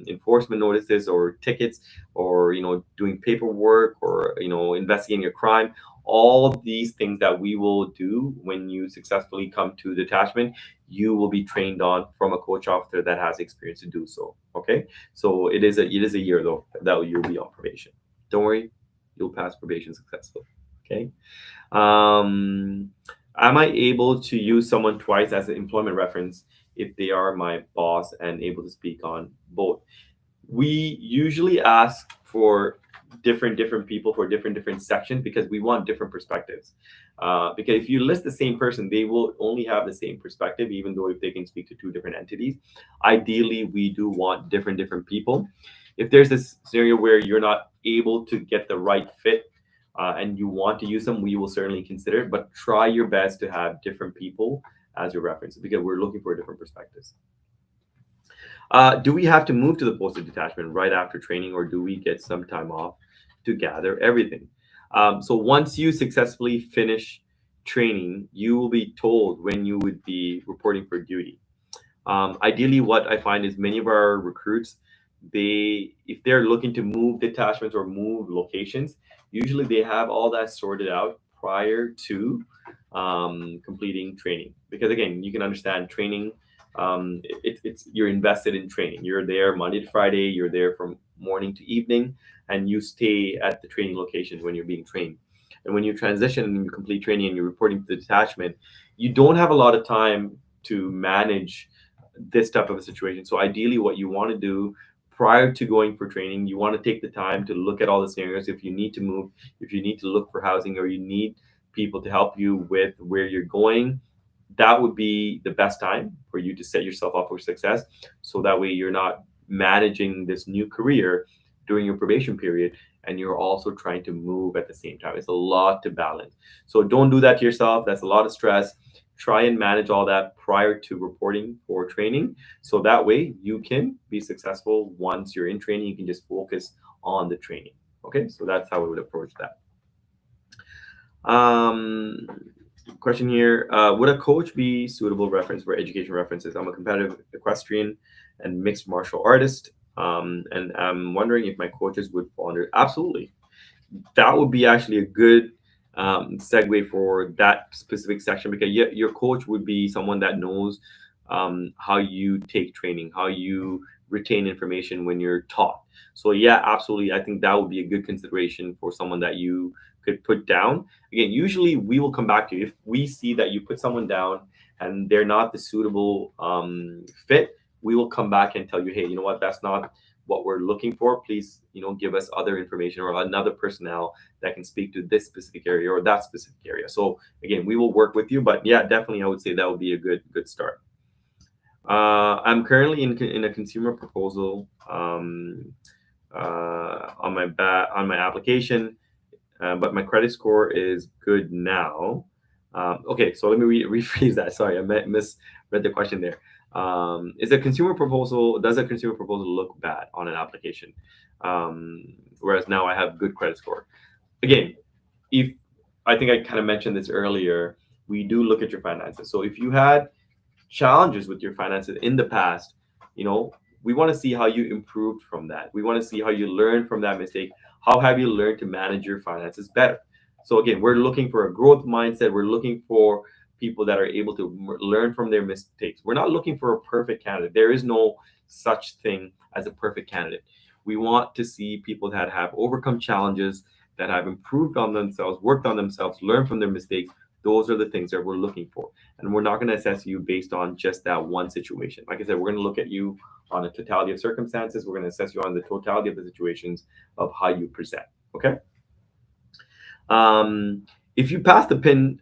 enforcement notices or tickets, or doing paperwork, or investigating a crime, all of these things that we will do when you successfully come to detachment, you will be trained on from a coach officer that has experience to do so. Okay. So it is a year though that you'll be on probation. Don't worry, you'll pass probation successfully. Okay. Am I able to use someone twice as an employment reference if they are my boss and able to speak on both? We usually ask for different people for different sections because we want different perspectives. Because if you list the same person, they will only have the same perspective, even though if they can speak to 2 different entities. Ideally, we do want different people. If there's this scenario where you're not able to get the right fit, and you want to use them, we will certainly consider it. But try your best to have different people as your reference, because we're looking for different perspectives. Do we have to move to the posted detachment right after training, or do we get some time off to gather everything? So once you successfully finish training, you will be told when you would be reporting for duty. Ideally, what I find is many of our recruits, if they're looking to move detachments or move locations, usually they have all that sorted out prior to completing training. Because again, you can understand training. It's you're invested in training. You're there Monday to Friday. You're there from morning to evening, and you stay at the training location when you're being trained. And when you transition and you complete training and you're reporting to the detachment, you don't have a lot of time to manage this type of a situation. So ideally, what you want to do prior to going for training, you want to take the time to look at all the scenarios. If you need to move, if you need to look for housing, or you need people to help you with where you're going, that would be the best time for you to set yourself up for success. So that way you're not managing this new career during your probation period, and you're also trying to move at the same time. It's a lot to balance. So don't do that to yourself. That's a lot of stress. Try and manage all that prior to reporting for training. So that way you can be successful once you're in training. You can just focus on the training. Okay, so that's how we would approach that. Um, Question here: would a coach be suitable reference for education references? I'm a competitive equestrian and mixed martial artist, and I'm wondering if my coaches would fall under. Absolutely, that would be actually a good segue for that specific section, because your coach would be someone that knows how you take training, how you retain information when you're taught. So yeah, absolutely, I think that would be a good consideration for someone that you could put down. Again, usually we will come back to you if we see that you put someone down and they're not the suitable fit. We will come back and tell you, hey, you know what, that's not what we're looking for. Please, give us other information or another personnel that can speak to this specific area or that specific area. So again, we will work with you, but yeah, definitely I would say that would be a good start. I'm currently in a consumer proposal on my application, but my credit score is good now. Okay, so let me rephrase that. Sorry, I misread the question there. Is a consumer proposal Does a consumer proposal look bad on an application? Whereas now I have good credit score. Again, if I think I kind of mentioned this earlier, we do look at your finances. So if you had challenges with your finances in the past, you know, we want to see how you improved from that. We want to see how you learned from that mistake. How have you learned to manage your finances better? So again, we're looking for a growth mindset. We're looking for people that are able to learn from their mistakes. We're not looking for a perfect candidate. There is no such thing as a perfect candidate. We want to see people that have overcome challenges, that have improved on themselves, worked on themselves, learned from their mistakes. Those are the things that we're looking for. And we're not going to assess you based on just that one situation. Like I said, we're going to look at you on a totality of circumstances. We're going to assess you on the totality of the situations of how you present. Okay. Um, if you pass the pin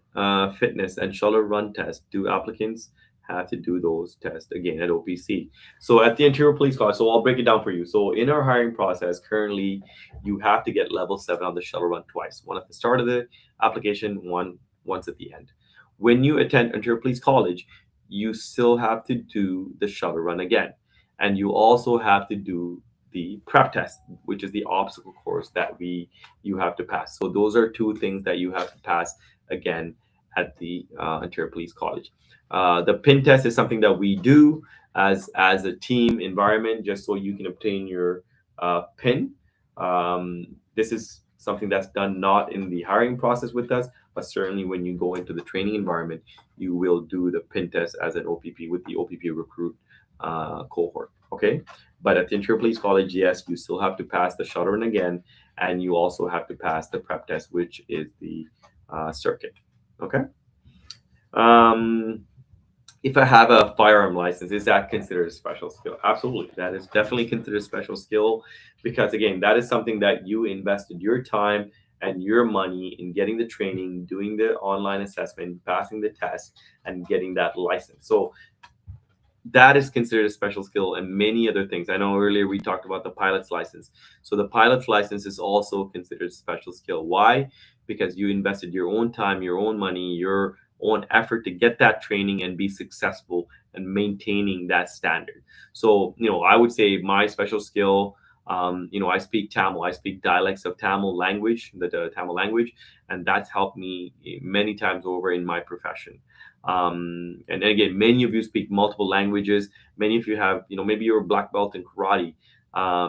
fitness and shuttle run test, do applicants have to do those tests again at OPC? So at the Interior Police College, so I'll break it down for you. So in our hiring process, currently, you have to get level 7 on the shuttle run twice. One at the start of the application, one once at the end. When you attend Ontario Police College, you still have to do the shuttle run again. And you also have to do the prep test, which is the obstacle course that you have to pass. So those are two things that you have to pass again at the Ontario Police College. The pin test is something that we do as a team environment, just so you can obtain your pin. This is something that's done not in the hiring process with us, but certainly when you go into the training environment, you will do the pin test as an OPP with the OPP recruit cohort. Okay, but at the Interior Police College, yes, you still have to pass the shuttle run again, and you also have to pass the prep test, which is the circuit. Okay. Um, if I have a firearm license, is that considered a special skill? Absolutely, that is definitely considered a special skill, because again, that is something that you invested your time and your money in getting the training, doing the online assessment, passing the test, and getting that license. So that is considered a special skill, and many other things. I know earlier we talked about the pilot's license. So the pilot's license is also considered a special skill. Why? Because you invested your own time, your own money, your own effort to get that training and be successful and maintaining that standard. So, I would say my special skill, I speak Tamil. I speak dialects of Tamil language, the Tamil language, and that's helped me many times over in my profession. And again, many of you speak multiple languages. Many of you have, maybe you're a black belt in karate.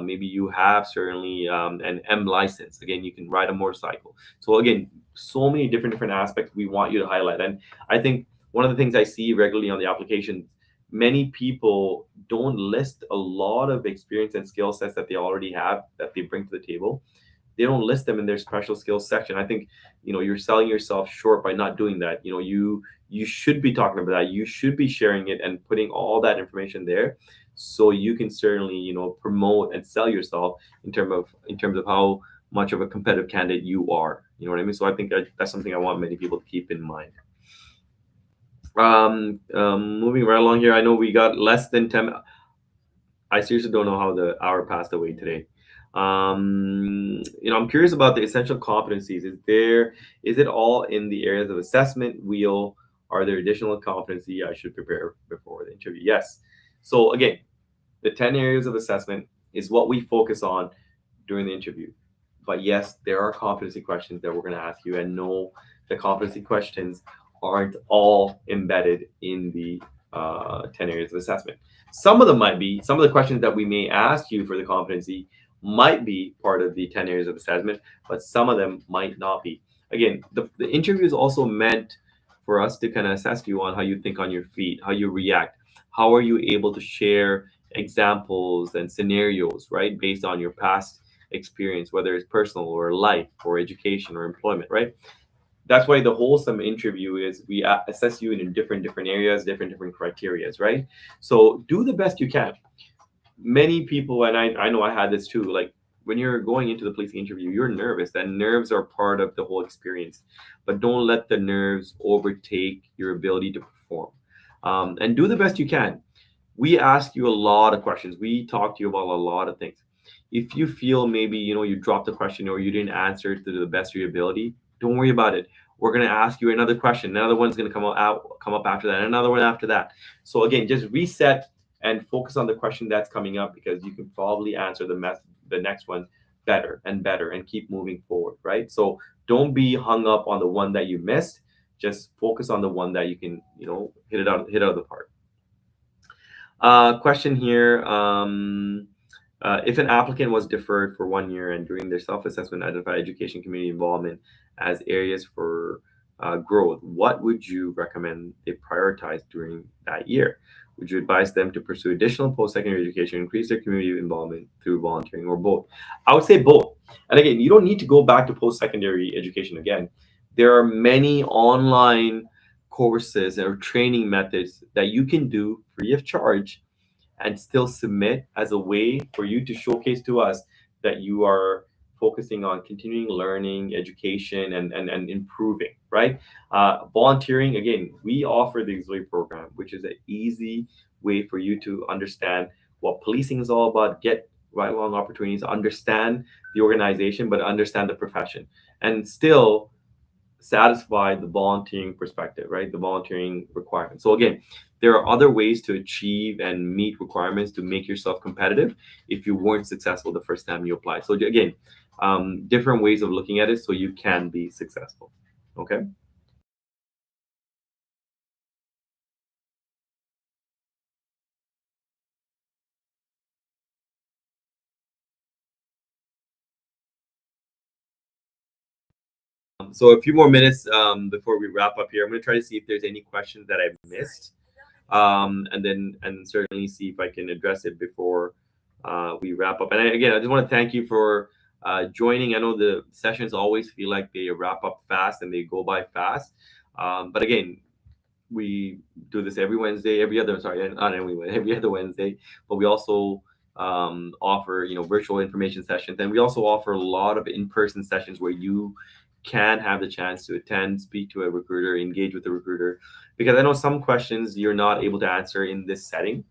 Maybe you have certainly an M license. Again, you can ride a motorcycle. So again, so many different aspects we want you to highlight. And I think one of the things I see regularly on the application, many people don't list a lot of experience and skill sets that they already have that they bring to the table. they don't list them in their special skills section. I think you're selling yourself short by not doing that. You should be talking about that. You should be sharing it and putting all that information there, so you can certainly promote and sell yourself in terms of how much of a competitive candidate you are. You know what I mean? So I think that's something I want many people to keep in mind. Moving right along here, I know we got less than 10. I seriously don't know how the hour passed away today. I'm curious about the essential competencies. Is it all in the areas of assessment, wheel? Are there additional competency I should prepare before the interview? Yes. So again, the 10 areas of assessment is what we focus on during the interview. But yes, there are competency questions that we're going to ask you, and no, the competency questions aren't all embedded in the 10 areas of assessment. Some of them might be, some of the questions that we may ask you for the competency might be part of the 10 areas of assessment, but some of them might not be. Again, the interview is also meant for us to kind of assess you on how you think on your feet, how you react, how are you able to share examples and scenarios, right, based on your past experience, whether it's personal or life or education or employment, right? That's why the wholesome interview is we assess you in different areas, different criterias, right? So do the best you can. Many people, and I know I had this too, like when you're going into the policing interview, you're nervous, and nerves are part of the whole experience, but don't let the nerves overtake your ability to perform. And do the best you can. We ask you a lot of questions. We talk to you about a lot of things. If you feel maybe you dropped a question or you didn't answer it to the best of your ability, don't worry about it. We're going to ask you another question. Another one's going to come up after that, and another one after that. So again, just reset and focus on the question that's coming up, because you can probably answer the next one better and keep moving forward, right? So don't be hung up on the one that you missed. Just focus on the one that you can hit out of the park. Question here. If an applicant was deferred for 1 year and during their self-assessment identify education community involvement as areas for growth, what would you recommend they prioritize during that year? Would you advise them to pursue additional post-secondary education, increase their community involvement through volunteering, or both? I would say both. And again, you don't need to go back to post-secondary education again. There are many online courses or training methods that you can do free of charge and still submit as a way for you to showcase to us that you are focusing on continuing learning, education, and improving, right? Volunteering, again, we offer the auxiliary program, which is an easy way for you to understand what policing is all about, get right along opportunities, understand the organization, but understand the profession, and still satisfy the volunteering perspective, right? The volunteering requirement. So again, there are other ways to achieve and meet requirements to make yourself competitive if you weren't successful the first time you apply. So again, different ways of looking at it so you can be successful. Okay. So a few more minutes before we wrap up here. I'm going to try to see if there's any questions that I've missed, and certainly see if I can address it before we wrap up. And again, I just want to thank you for joining. I know the sessions always feel like they wrap up fast and they go by fast, but again, we do this every Wednesday, every other sorry, not every other Wednesday, but we also offer virtual information sessions, and we also offer a lot of in-person sessions where you can have the chance to attend, speak to a recruiter, engage with the recruiter, because I know some questions you're not able to answer in this setting.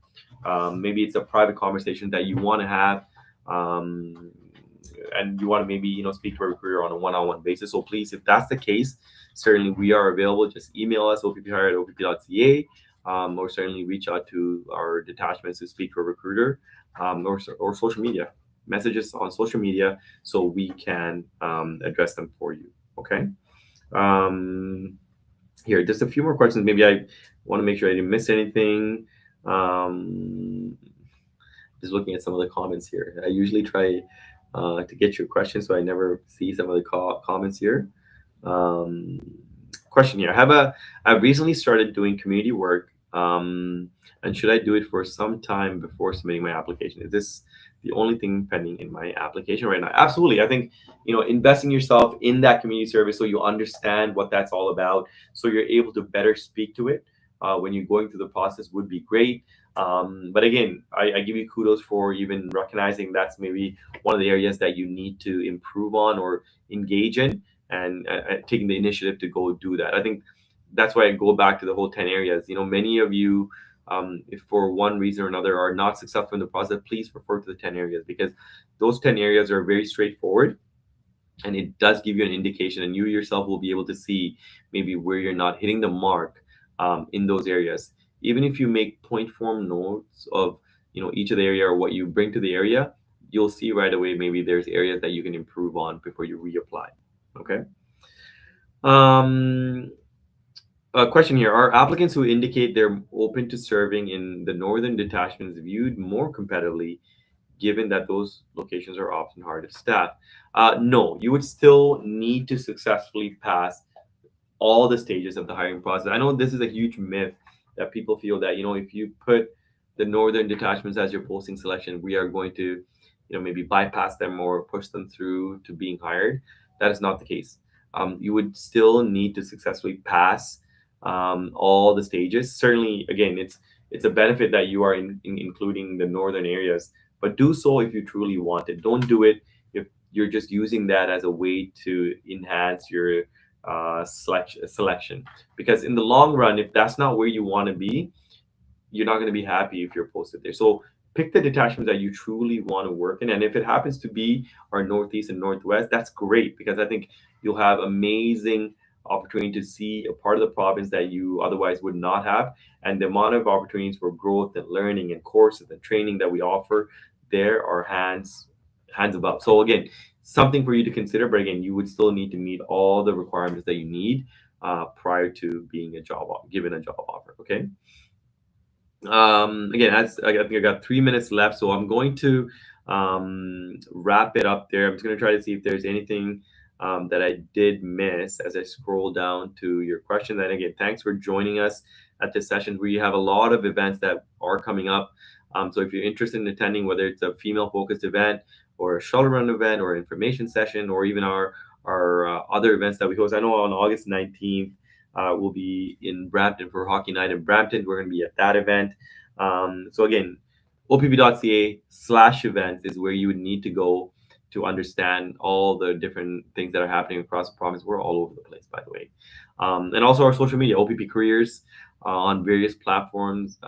Maybe it's a private conversation that you want to have, and you want to maybe speak to a recruiter on a one-on-one basis. So please, if that's the case, certainly we are available. Just email us opp.ca, or certainly reach out to our detachments to speak to a recruiter, or social media messages on social media, so we can address them for you. Okay. Here, just a few more questions. Maybe I want to make sure I didn't miss anything. Just looking at some of the comments here. I usually try to get your questions, so I never see some of the comments here. Um, Question here. I've recently started doing community work Um, and should I do it for some time before submitting my application? Is this the only thing pending in my application right now? Absolutely. I think, investing yourself in that community service so you understand what that's all about, so you're able to better speak to it when you're going through the process would be great. But again, I give you kudos for even recognizing that's maybe one of the areas that you need to improve on or engage in, and taking the initiative to go do that. I think that's why I go back to the whole 10 areas. Many of you, if for one reason or another are not successful in the process, please refer to the 10 areas, because those 10 areas are very straightforward, and it does give you an indication, and you yourself will be able to see maybe where you're not hitting the mark in those areas. Even if you make point form notes of each of the area or what you bring to the area, you'll see right away maybe there's areas that you can improve on before you reapply. Okay. um a question here: are applicants who indicate they're open to serving in the northern detachments viewed more competitively, given that those locations are often hard to staff? No, you would still need to successfully pass all the stages of the hiring process. I know this is a huge myth that people feel that, if you put the northern detachments as your posting selection, we are going to, maybe bypass them or push them through to being hired. That is not the case. You would still need to successfully pass all the stages. Certainly, again, it's a benefit that you are including the northern areas, but do so if you truly want it. Don't do it if you're just using that as a way to enhance your selection, because in the long run, if that's not where you want to be, you're not going to be happy if you're posted there. So pick the detachments that you truly want to work in, and if it happens to be our northeast and northwest, that's great, because I think you'll have amazing opportunity to see a part of the province that you otherwise would not have, and the amount of opportunities for growth and learning and courses and training that we offer there are hands above. So again, something for you to consider, but again, you would still need to meet all the requirements that you need prior to being given a job offer. Okay. Again, I think I got 3 minutes left, so I'm going to wrap it up there. I'm just going to try to see if there's anything that I did miss as I scroll down to your question. And again, thanks for joining us at this session. We have a lot of events that are coming up. So if you're interested in attending, whether it's a female focused event or a shuttle run event or information session, or even our other events that we host, I know on August 19th, we'll be in Brampton for Hockey Night in Brampton. We're going to be at that event. So again, opp.ca/events is where you would need to go to understand all the different things that are happening across the province. We're all over the place, by the way. And also our social media, OPP Careers, on various platforms.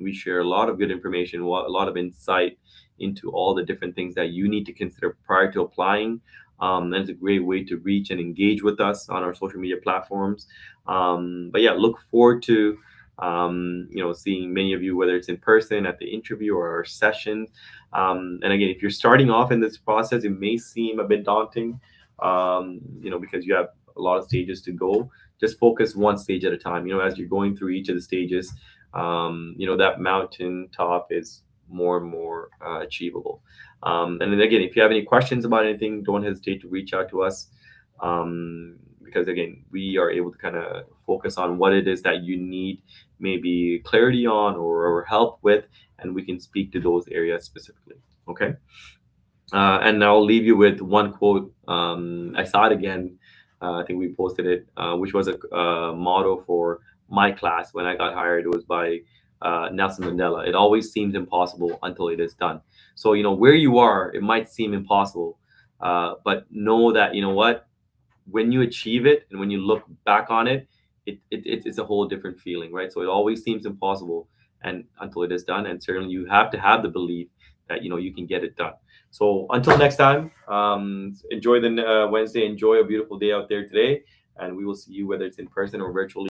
We share a lot of good information, a lot of insight into all the different things that you need to consider prior to applying. And it's a great way to reach and engage with us on our social media platforms. But yeah, look forward to seeing many of you, whether it's in person at the interview or our session. And again, if you're starting off in this process, it may seem a bit daunting, because you have a lot of stages to go. Just focus one stage at a time. As you're going through each of the stages, that mountain top is more and more achievable. And then again, if you have any questions about anything, don't hesitate to reach out to us. Because again, we are able to kind of focus on what it is that you need maybe clarity on or help with, and we can speak to those areas specifically. Okay. And I'll leave you with one quote. I saw it again. I think we posted it, which was a motto for my class when I got hired. It was by Nelson Mandela. It always seems impossible until it is done. So, where you are, it might seem impossible, but know that, what, when you achieve it and when you look back on it, it's a whole different feeling, right? So it always seems impossible and until it is done, and certainly you have to have the belief that you can get it done. So until next time, enjoy the Wednesday, enjoy a beautiful day out there today, and we will see you whether it's in person or virtually